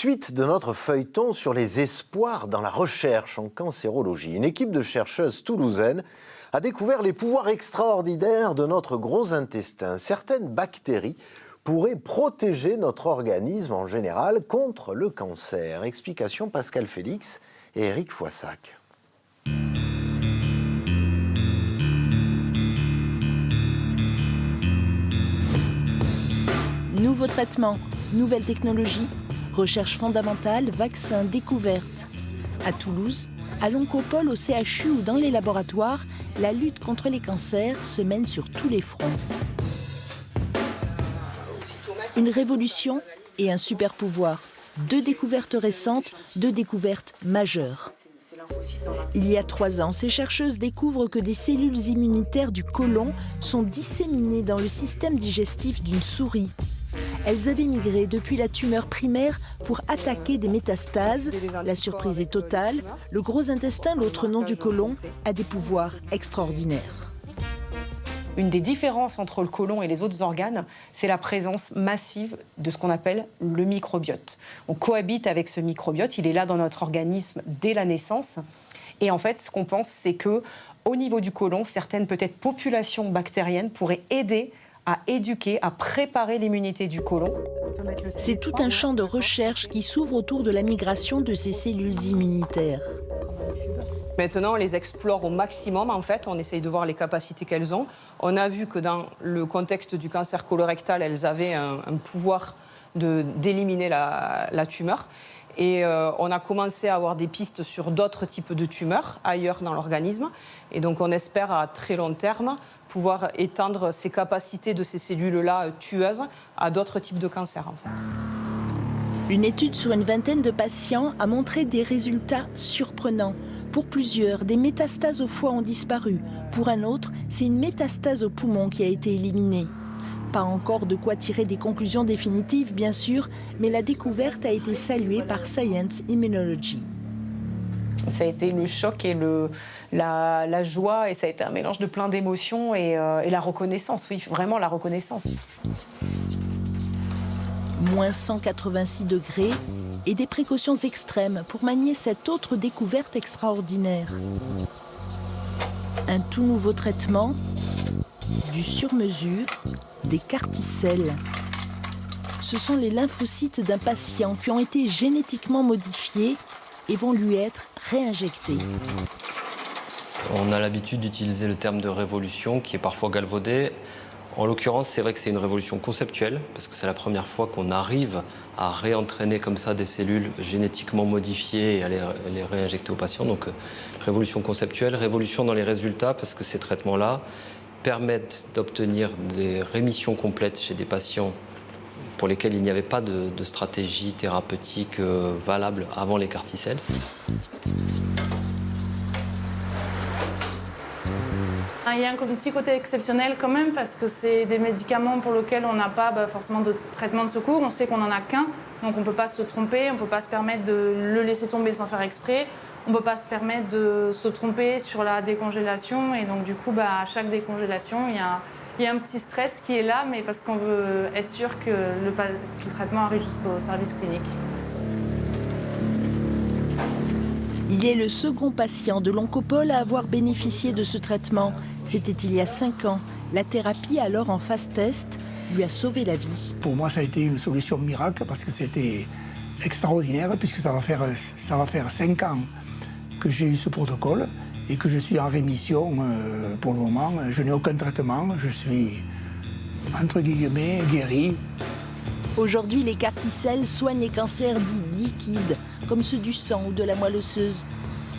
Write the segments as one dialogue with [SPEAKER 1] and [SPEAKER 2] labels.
[SPEAKER 1] Suite de notre feuilleton sur les espoirs dans la recherche en cancérologie. Une équipe de chercheuses toulousaines a découvert les pouvoirs extraordinaires de notre gros intestin. Certaines bactéries pourraient protéger notre organisme en général contre le cancer. Explication Pascal Félix et Éric Foissac.
[SPEAKER 2] Nouveaux traitements, nouvelles technologies, recherche fondamentale, vaccins, découvertes. À Toulouse, à l'Oncopole, au CHU ou dans les laboratoires, la lutte contre les cancers se mène sur tous les fronts. Une révolution et un super pouvoir. Deux découvertes récentes, deux découvertes majeures. Il y a 3 ans, ces chercheuses découvrent que des cellules immunitaires du côlon sont disséminées dans le système digestif d'une souris. Elles avaient migré depuis la tumeur primaire pour attaquer des métastases. La surprise est totale. Le gros intestin, l'autre nom du côlon, a des pouvoirs extraordinaires.
[SPEAKER 3] Une des différences entre le côlon et les autres organes, c'est la présence massive de ce qu'on appelle le microbiote. On cohabite avec ce microbiote, il est là dans notre organisme dès la naissance. Et en fait, ce qu'on pense, c'est qu'au niveau du côlon, certaines peut-être populations bactériennes pourraient aider à éduquer, à préparer l'immunité du côlon.
[SPEAKER 2] C'est tout un champ de recherche qui s'ouvre autour de la migration de ces cellules immunitaires.
[SPEAKER 4] Maintenant, on les explore au maximum, en fait. On essaye de voir les capacités qu'elles ont. On a vu que dans le contexte du cancer colorectal, elles avaient un pouvoir d'éliminer la tumeur. Et on a commencé à avoir des pistes sur d'autres types de tumeurs ailleurs dans l'organisme. Et donc on espère à très long terme pouvoir étendre ces capacités de ces cellules-là tueuses à d'autres types de cancers, en fait.
[SPEAKER 2] Une étude sur une vingtaine de patients a montré des résultats surprenants. Pour plusieurs, des métastases au foie ont disparu. Pour un autre, c'est une métastase au poumon qui a été éliminée. Pas encore de quoi tirer des conclusions définitives, bien sûr, mais la découverte a été saluée par Science Immunology.
[SPEAKER 3] Ça a été le choc et la joie, et ça a été un mélange de plein d'émotions et la reconnaissance, oui, vraiment la reconnaissance.
[SPEAKER 2] Moins 186 degrés et des précautions extrêmes pour manier cette autre découverte extraordinaire. Un tout nouveau traitement, du sur-mesure, des carticelles. Ce sont les lymphocytes d'un patient qui ont été génétiquement modifiés et vont lui être réinjectés.
[SPEAKER 5] On a l'habitude d'utiliser le terme de révolution qui est parfois galvaudé. En l'occurrence, c'est vrai que c'est une révolution conceptuelle parce que c'est la première fois qu'on arrive à réentraîner comme ça des cellules génétiquement modifiées et à les réinjecter aux patients. Donc révolution conceptuelle, révolution dans les résultats parce que ces traitements-là permettent d'obtenir des rémissions complètes chez des patients pour lesquels il n'y avait pas de stratégie thérapeutique valable avant les carticelles.
[SPEAKER 6] Il y a un petit côté exceptionnel quand même parce que c'est des médicaments pour lesquels on n'a pas forcément de traitement de secours. On sait qu'on n'en a qu'un, donc on ne peut pas se tromper, on ne peut pas se permettre de le laisser tomber sans faire exprès. On ne peut pas se permettre de se tromper sur la décongélation et donc du coup à chaque décongélation il y a un petit stress qui est là, mais parce qu'on veut être sûr que le traitement arrive jusqu'au service clinique.
[SPEAKER 2] Il est le second patient de l'Oncopole à avoir bénéficié de ce traitement. C'était il y a 5 ans. La thérapie, alors en phase test, lui a sauvé la vie.
[SPEAKER 7] Pour moi, ça a été une solution miracle parce que c'était extraordinaire puisque ça va faire 5 ans que j'ai eu ce protocole et que je suis en rémission pour le moment. Je n'ai aucun traitement, je suis entre guillemets guéri.
[SPEAKER 2] Aujourd'hui, les carticelles soignent les cancers dits liquides, comme ceux du sang ou de la moelle osseuse.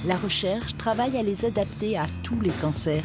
[SPEAKER 2] La recherche travaille à les adapter à tous les cancers.